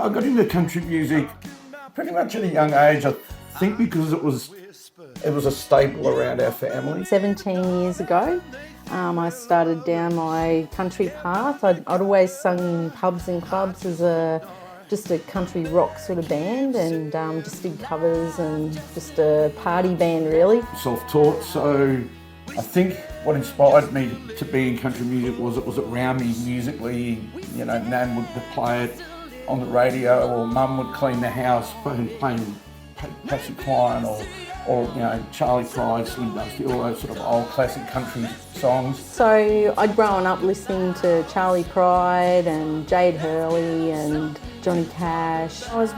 I got into country music pretty much at a young age. I think because it was a staple around our family. 17 years ago, I started down my country path. I'd always sung in pubs and clubs as just a country rock sort of band, and just did covers and just a party band really. Self-taught, so I think what inspired me to be in country music was it was around me musically. You know, Nan would play it on the radio, or Mum would clean the house playing Patsy Cline or you know, Charlie Pride, Slim Dusty, all those sort of old classic country songs. So I'd grown up listening to Charlie Pride and Jade Hurley and Johnny Cash. I was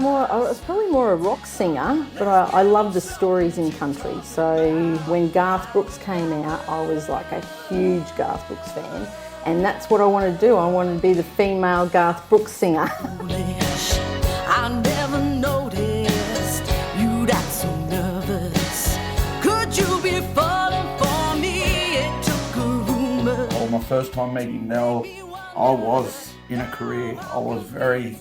probably more a rock singer, but I loved the stories in country. So when Garth Brooks came out, I was like a huge Garth Brooks fan. And that's what I wanted to do. I wanted to be the female Garth Brooks singer. I never noticed you'd act so nervous. Could you be falling for me? It took a rumor. Well, my first time meeting Nell, I was in a career. I was very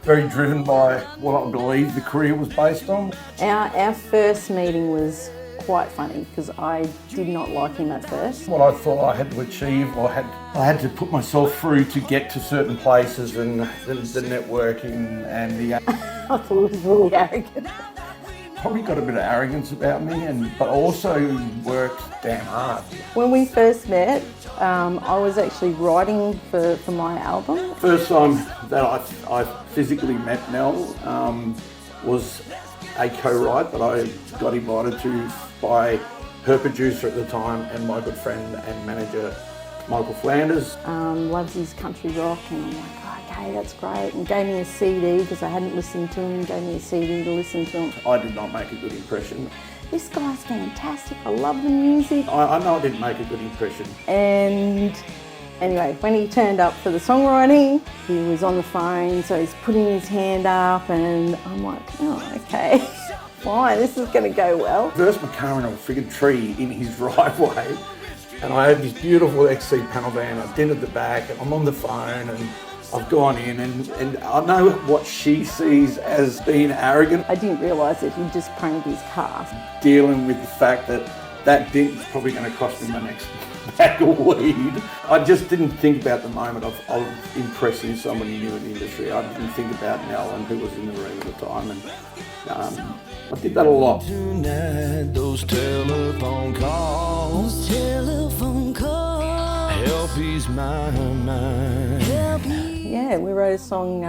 driven by what I believed the career was based on. Our first meeting was quite funny because I did not like him at first. What I thought I had to achieve, I had to put myself through to get to certain places, and the networking and the... I thought it was really arrogant. Probably got a bit of arrogance about me, but also worked damn hard. When we first met, I was actually writing for my album. First time that I physically met Nell was a co-write that I got invited to by her producer at the time and my good friend and manager, Michael Flanders. Loves his country rock, and I'm like, oh, okay, that's great. And gave me a CD because I hadn't listened to him, gave me a CD to listen to him. I did not make a good impression. This guy's fantastic, I love the music. I know I didn't make a good impression. And anyway, when he turned up for the songwriting, he was on the phone, so he's putting his hand up, and I'm like, oh, okay, fine, this is going to go well. Reversed my car in a friggin' tree in his driveway, and I had this beautiful XC panel van. I've dinted the back, and I'm on the phone, and I've gone in, and I know what she sees as being arrogant. I didn't realise that he'd just painted his car. Dealing with the fact that dent was probably going to cost me my next bag of weed. I just didn't think about the moment of impressing somebody new in the industry. I didn't think about Nell and who was in the room at the time, and I did that a lot. Tonight, those telephone calls help ease my mind. Yeah, we wrote a song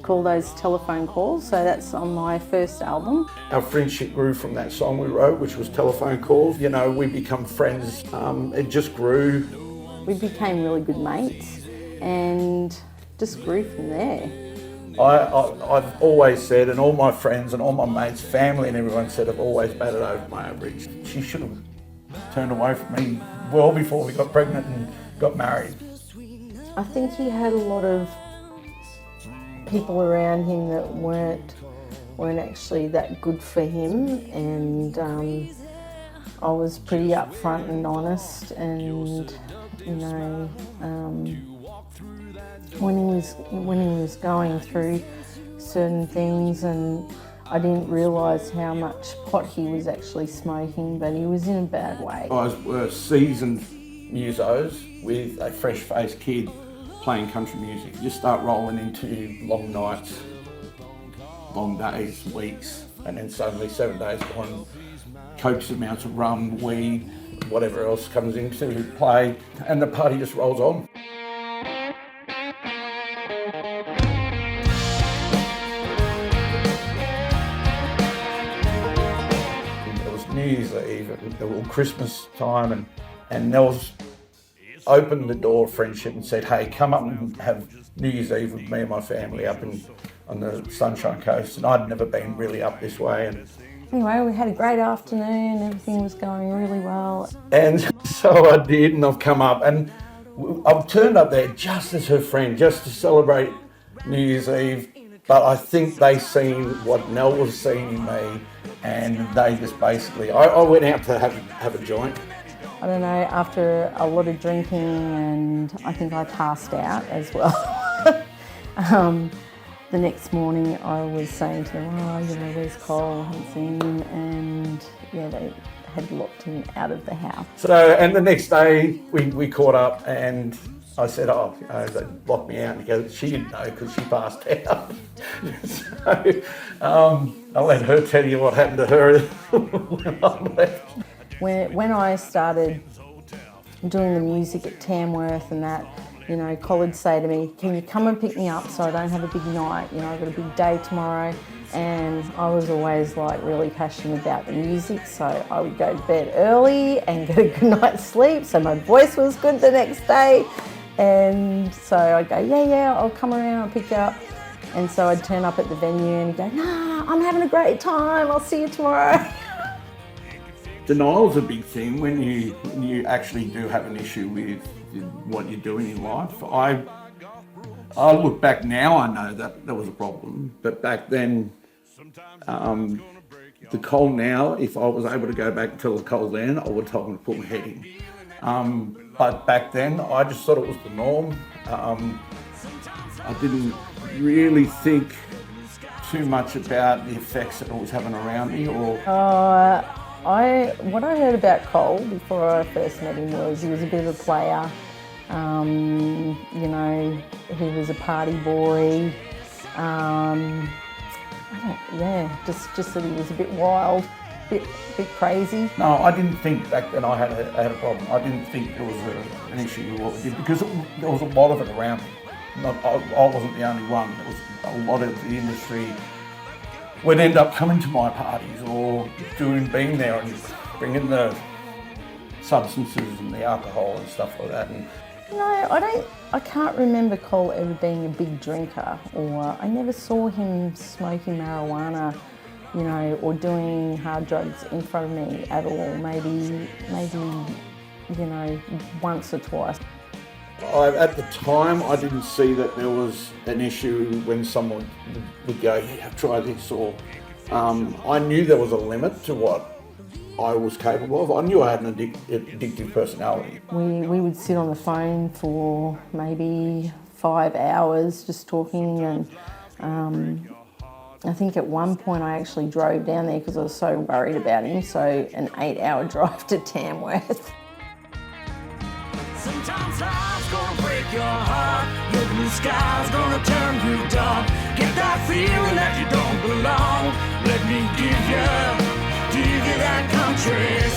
called Those Telephone Calls, so that's on my first album. Our friendship grew from that song we wrote, which was Telephone Calls. You know, we become friends. It just grew. We became really good mates and just grew from there. I've always said, and all my friends and all my mates, family and everyone said, I've always batted over my average. She should have turned away from me well before we got pregnant and got married. I think he had a lot of people around him that weren't actually that good for him, and I was pretty upfront and honest, and you know, when he was going through certain things, and I didn't realise how much pot he was actually smoking, but he was in a bad way. I was seasoned musos with a fresh-faced kid playing country music. You start rolling into long nights, long days, weeks, and then suddenly 7 days on copious amounts of rum, weed, whatever else comes into play, and the party just rolls on. It was New Year's Eve, or Christmas time, and Nell's opened the door of friendship and said, hey, come up and have New Year's Eve with me and my family up on the Sunshine Coast. And I'd never been really up this way. And anyway, we had a great afternoon, everything was going really well. And so I did, and I've come up, and I've turned up there just as her friend, just to celebrate New Year's Eve. But I think they seen what Nell was seeing in me, and they just basically, I went out to have a joint. I don't know, after a lot of drinking, and I think I passed out as well. The next morning I was saying to them, oh, you know, where's Cole? I haven't seen him. And yeah, they had locked him out of the house. So, and the next day we caught up and I said, oh, you know, they locked me out. And he goes, she didn't know because she passed out. So I'll let her tell you what happened to her when I left. When I started doing the music at Tamworth and that, you know, Cole would say to me, can you come and pick me up so I don't have a big night? You know, I've got a big day tomorrow. And I was always like really passionate about the music, so I would go to bed early and get a good night's sleep so my voice was good the next day. And so I'd go, yeah, I'll come around and pick you up. And so I'd turn up at the venue and he'd go, nah, I'm having a great time, I'll see you tomorrow. Denial's a big thing when you actually do have an issue with what you're doing in life. I look back now, I know that there was a problem, but back then, the Cole now, if I was able to go back and tell the Cole then, I would have told him to put my head in. But back then, I just thought it was the norm. I didn't really think too much about the effects that it was having around me. What I heard about Cole before I first met him was he was a bit of a player. You know, he was a party boy. Just that he was a bit wild, bit crazy. No, I didn't think back then I had a problem. I didn't think there was an issue with what we did because there was a lot of it around me. I wasn't the only one. There was a lot of the industry would end up coming to my parties or being there and bringing the substances and the alcohol and stuff like that. And no, I can't remember Cole ever being a big drinker, or I never saw him smoking marijuana, you know, or doing hard drugs in front of me at all. Maybe, you know, once or twice. At the time, I didn't see that there was an issue when someone would go, yeah, try this, or I knew there was a limit to what I was capable of. I knew I had an addictive personality. We would sit on the phone for maybe 5 hours just talking, and I think at one point I actually drove down there because I was so worried about him, so an 8-hour drive to Tamworth. Sometimes life's gonna break your heart, the blue sky's gonna turn you dark. Get that feeling that you don't belong. Let me give you that country